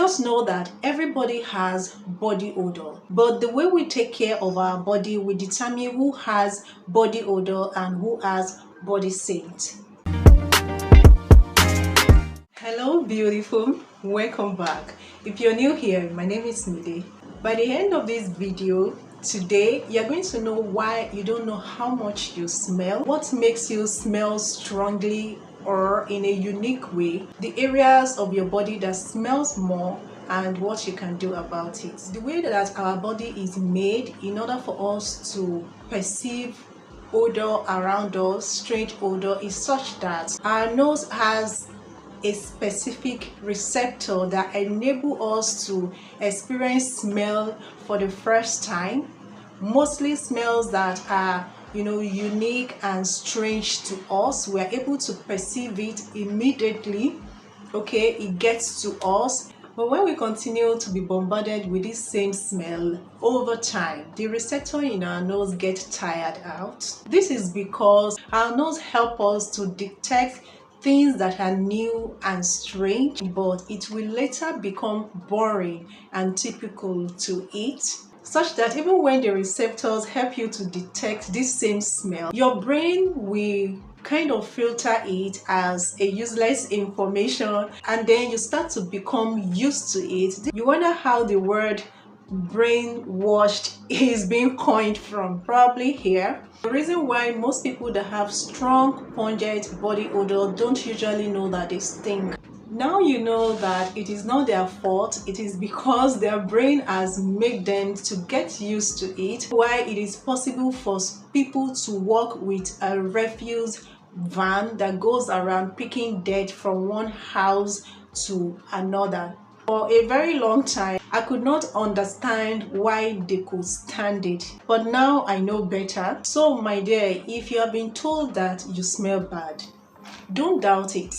Just know that everybody has body odor, but the way we take care of our body will determine who has body odor and who has body scent. Hello beautiful, welcome back. If you're new here, my name is Mide. By the end of this video today, you're going to know why you don't know how much you smell, what makes you smell strongly or in a unique way, the areas of your body that smells more, and what you can do about it. The way that our body is made in order for us to perceive odor around us, strange odor, is such that our nose has a specific receptor that enable us to experience smell for the first time, mostly smells that are unique and strange to us. We are able to perceive it immediately. Okay, it gets to us. But when we continue to be bombarded with this same smell over time, the receptor in our nose get tired out. This is because our nose help us to detect things that are new and strange, but it will later become boring and typical to it, such that even when the receptors help you to detect this same smell, your brain will kind of filter it as a useless information, and then you start to become used to it. You wonder how the word brainwashed is being coined from, probably here. The reason why most people that have strong pungent body odor don't usually know that they stink. Now you know that it is not their fault, it is because their brain has made them to get used to it. Why it is possible for people to walk with a refuse van that goes around picking dirt from one house to another. For a very long time, I could not understand why they could stand it, but now I know better. So my dear, if you have been told that you smell bad, don't doubt it.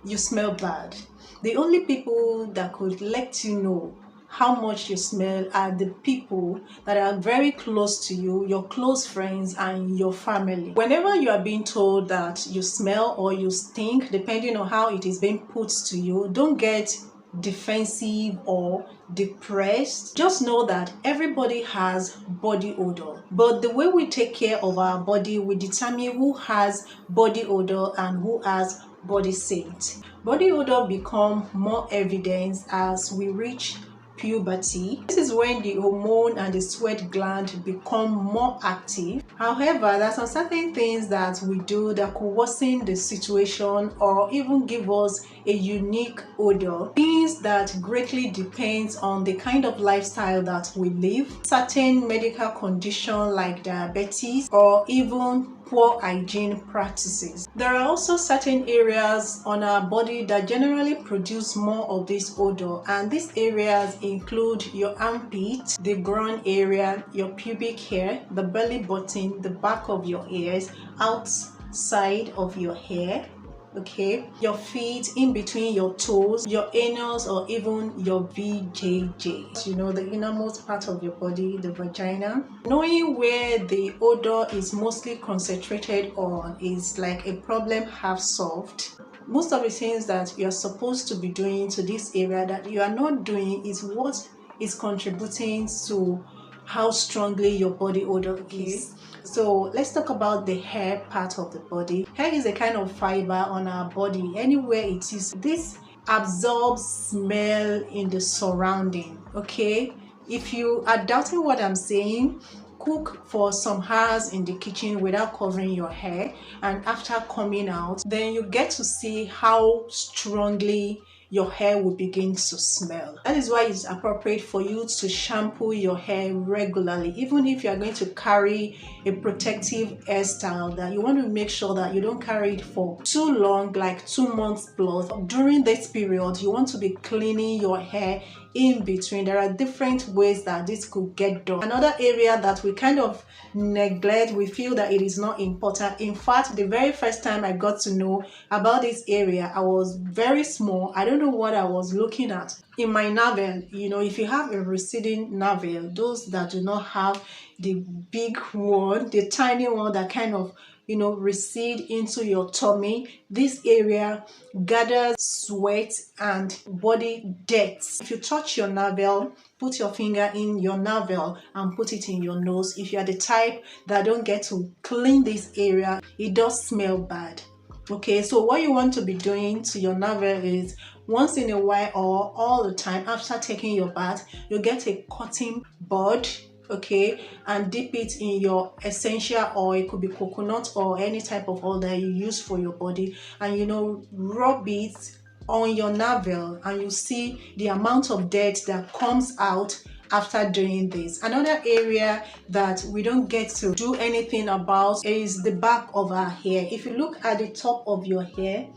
You smell bad. The only people that could let you know how much you smell are the people that are very close to you, your close friends and your family. Whenever you are being told that you smell or you stink, depending on how it is being put to you, don't get defensive or depressed. Just know that everybody has body odor, but the way we take care of our body will determine who has body odor and who has body scent. Body odor become more evident as we reach puberty. This is when the hormone and the sweat gland become more active. However, there are some certain things that we do that could worsen the situation or even give us a unique odor. Things that greatly depends on the kind of lifestyle that we live. Certain medical conditions like diabetes or even poor hygiene practices. There are also certain areas on our body that generally produce more of this odor, and these areas include your armpit, the groin area, your pubic hair, the belly button, the back of your ears, outside of your hair, okay, your feet, in between your toes, your anus, or even your VJJ, the innermost part of your body, the vagina. Knowing where the odor is mostly concentrated on is like a problem half solved. Most of the things that you are supposed to be doing to this area that you are not doing is what is contributing to how strongly your body odor is. So let's talk about the hair part of the body. Hair is a kind of fiber on our body. Anywhere it is, this absorbs smell in the surrounding. Okay, if you are doubting what I'm saying, cook for some hours in the kitchen without covering your hair, and after coming out, then you get to see how strongly your hair will begin to smell. That is why it's appropriate for you to shampoo your hair regularly. Even if you are going to carry a protective hairstyle, that you want to make sure that you don't carry it for too long, like 2 months plus. During this period, you want to be cleaning your hair in between. There are different ways that this could get done. Another area that we kind of neglect, we feel that it is not important. In fact, the very first time I got to know about this area, I was very small. I don't know what I was looking at. In my navel, if you have a receding navel, those that do not have the big one, the tiny one that kind of recede into your tummy. This area gathers sweat and body dirt. If you touch your navel, put your finger in your navel and put it in your nose. If you are the type that don't get to clean this area, it does smell bad. Okay, so what you want to be doing to your navel is once in a while or all the time after taking your bath, you get a cotton bud, okay, and dip it in your essential oil. It could be coconut or any type of oil that you use for your body, and rub it on your navel, and you see the amount of dirt that comes out after doing this. Another area that we don't get to do anything about is the back of our hair. If you look at the top of your hair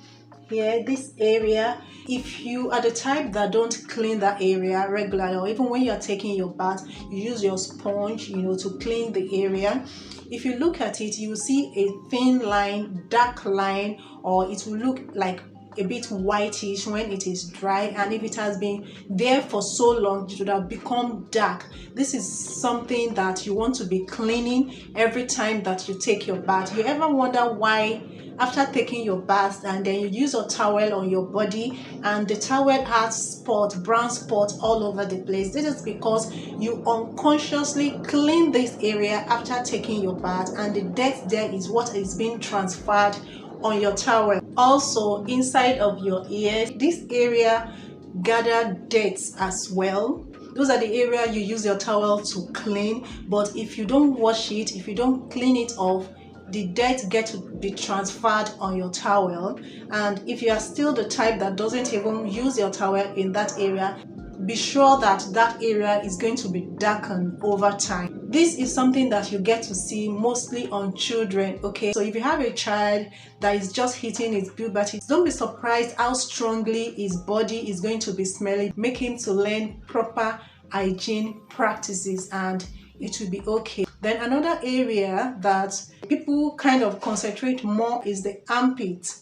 here, this area, if you are the type that don't clean that area regularly, or even when you're taking your bath, you use your sponge to clean the area. If you look at it, you will see a thin line, dark line, or it will look like a bit whitish when it is dry, and if it has been there for so long, it would have become dark. This is something that you want to be cleaning every time that you take your bath. You ever wonder why after taking your bath and then you use a towel on your body and the towel has brown spots all over the place? This is because you unconsciously clean this area after taking your bath, and the dirt there is what is being transferred on your towel. Also, inside of your ears, this area gather dirt as well. Those are the area you use your towel to clean, but if you don't wash it, if you don't clean it off, the dirt gets to be transferred on your towel. And if you are still the type that doesn't even use your towel in that area, be sure that that area is going to be darkened over time. This is something that you get to see mostly on children, okay? So if you have a child that is just hitting his puberty, don't be surprised how strongly his body is going to be smelling. Make him to learn proper hygiene practices and it will be okay. Then another area that people kind of concentrate more is the armpit.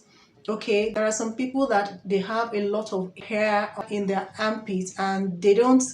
Okay, there are some people that they have a lot of hair in their armpits and they don't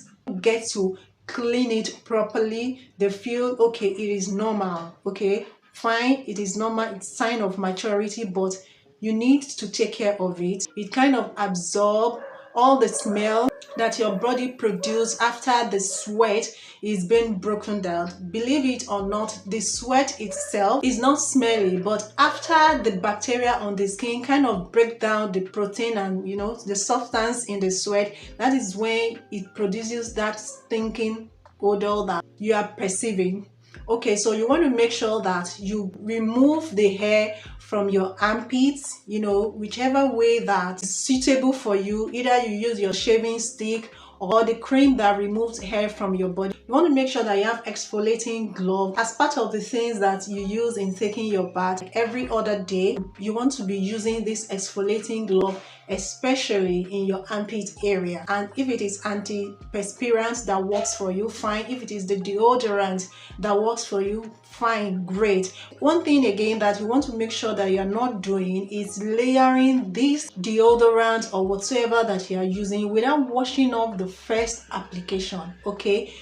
get to clean it properly. They feel okay, it is normal. Okay, fine, it is normal, it's sign of maturity, but you need to take care of it. It kind of absorbs all the smell that your body produces after the sweat is being broken down. Believe it or not, the sweat itself is not smelly, but after the bacteria on the skin kind of break down the protein and the substance in the sweat, that is when it produces that stinking odor that you are perceiving. Okay, so you want to make sure that you remove the hair from your armpits, whichever way that is suitable for you. Either you use your shaving stick or the cream that removes hair from your body. You want to make sure that you have exfoliating gloves as part of the things that you use in taking your bath every other day. You want to be using this exfoliating glove especially in your armpit area. And if it is antiperspirant that works for you, fine. If it is the deodorant that works for you, fine, great. One thing again that you want to make sure that you are not doing is layering this deodorant or whatsoever that you are using without washing off the first application. Okay,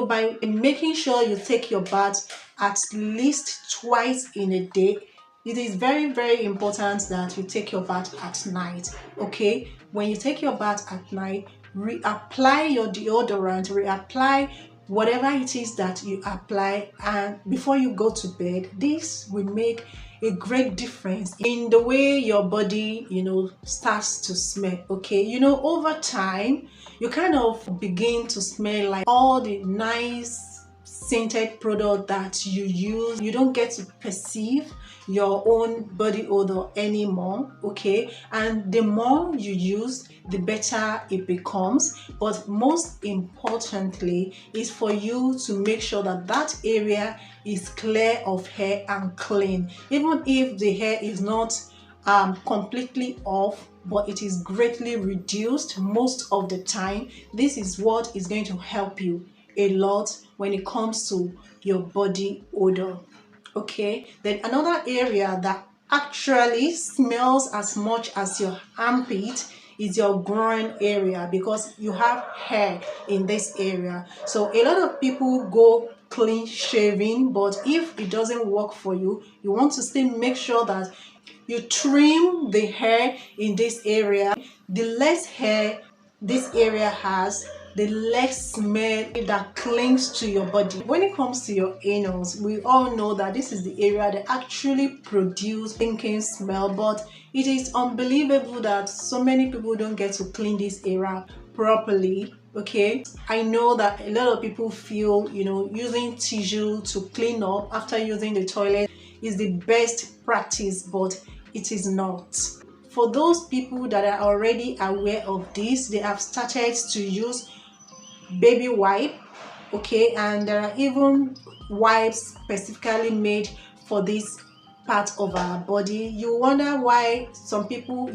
by making sure you take your bath at least twice in a day. It is very, very important that you take your bath at night. Okay, when you take your bath at night, reapply your deodorant, reapply whatever it is that you apply, and before you go to bed. This will make a great difference in the way your body starts to smell. Okay, over time you kind of begin to smell like all the nice scented product that you use. You don't get to perceive your own body odor anymore. Okay, and the more you use, the better it becomes. But most importantly is for you to make sure that that area is clear of hair and clean. Even if the hair is not completely off, but it is greatly reduced most of the time, this is what is going to help you a lot when it comes to your body odor. Okay, then another area that actually smells as much as your armpit is your groin area, because you have hair in this area. So a lot of people go clean shaving, but if it doesn't work for you, you want to still make sure that you trim the hair in this area. The less hair this area has, the less smell that clings to your body. When it comes to your anus, we all know that this is the area that actually produce stinking smell, but it is unbelievable that so many people don't get to clean this area properly. Okay, I know that a lot of people feel, using tissue to clean up after using the toilet is the best practice, but it is not. For those people that are already aware of this, they have started to use baby wipe. Okay, and there are even wipes specifically made for this part of our body. You wonder why some people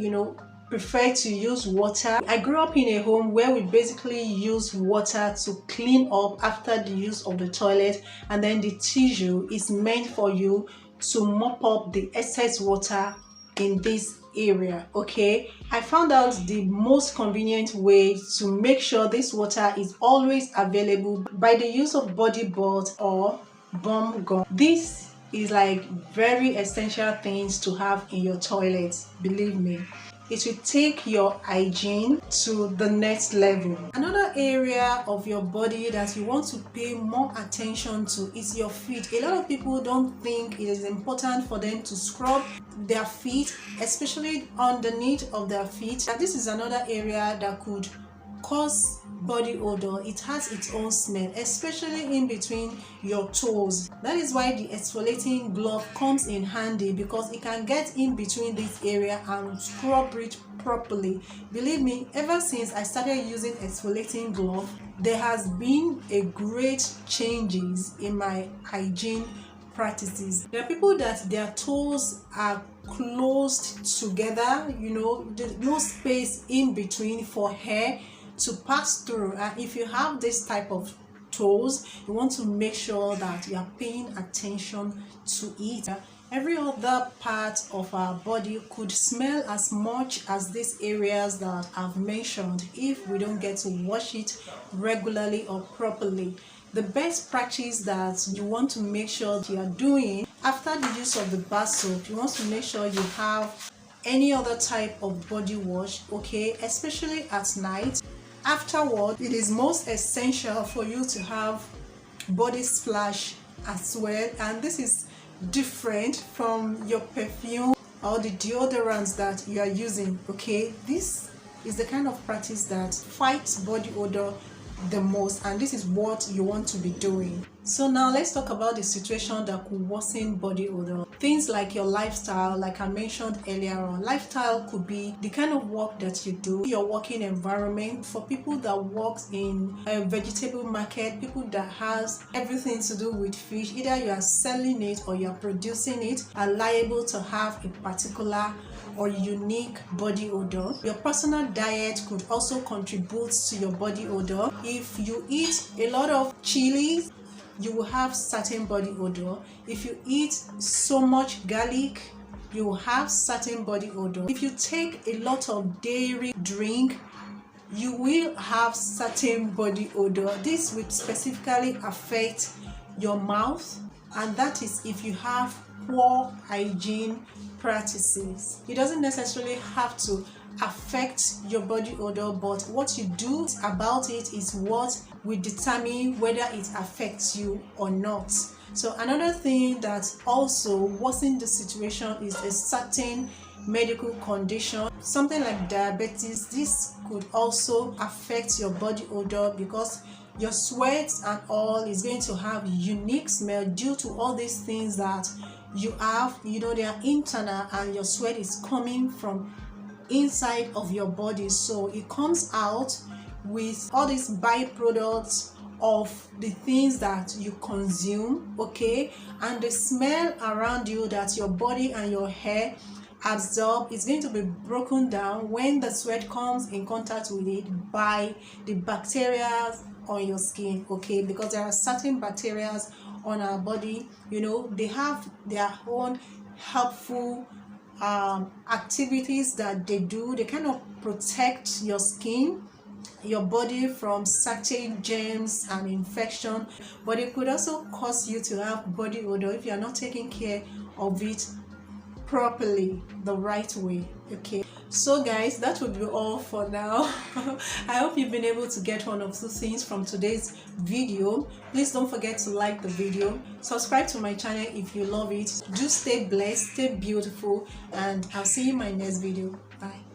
prefer to use water. I grew up in a home where we basically use water to clean up after the use of the toilet, and then the tissue is meant for you to mop up the excess water in this area. Okay, I found out the most convenient way to make sure this water is always available by the use of body butt or bum gum. This is like very essential things to have in your toilet. Believe me, it will take your hygiene to the next level. Another area of your body that you want to pay more attention to is your feet. A lot of people don't think it is important for them to scrub their feet, especially underneath of their feet. And this is another area that could cause body odor. It has its own smell, especially in between your toes. That is why the exfoliating glove comes in handy, because it can get in between this area and scrub it properly. Believe me, ever since I started using exfoliating glove, there has been a great changes in my hygiene practices. There are people that their toes are closed together, there's no space in between for hair to pass through. And if you have this type of toes, you want to make sure that you are paying attention to it. Every other part of our body could smell as much as these areas that I've mentioned if we don't get to wash it regularly or properly. The best practice that you want to make sure you are doing after the use of the bar soap, you want to make sure you have any other type of body wash, okay, especially at night. Afterward, it is most essential for you to have body splash as well, and this is different from your perfume or the deodorants that you are using. Okay, this is the kind of practice that fights body odor the most, and this is what you want to be doing. So now let's talk about the situation that could worsen body odor. Things like your lifestyle, like I mentioned earlier on. Lifestyle could be the kind of work that you do, your working environment. For people that work in a vegetable market, people that has everything to do with fish, either you are selling it or you are producing it, are liable to have a particular or unique body odor. Your personal diet could also contribute to your body odor. If you eat a lot of chilies, you will have certain body odor. If you eat so much garlic, you will have certain body odor. If you take a lot of dairy drink, you will have certain body odor. This will specifically affect your mouth, and that is if you have poor hygiene practices. It doesn't necessarily have to affect your body odor, but what you do about it is what will determine whether it affects you or not. So another thing that also worsens the situation is a certain medical condition, something like diabetes. This could also affect your body odor, because your sweat and all is going to have unique smell due to all these things that you have, they are internal, and your sweat is coming from inside of your body, so it comes out with all these byproducts of the things that you consume, okay, and the smell around you that your body and your hair absorb is going to be broken down when the sweat comes in contact with it by the bacteria on your skin, okay, because there are certain bacteria on our body, they have their own helpful activities that they do. They kind of protect your skin, your body from certain germs and infection, but it could also cause you to have body odor if you are not taking care of it properly, the right way. Okay, so guys, that would be all for now. I hope you've been able to get one of two things from today's video. Please don't forget to like the video, subscribe to my channel if you love it. Do stay blessed, stay beautiful, and I'll see you in my next video. Bye.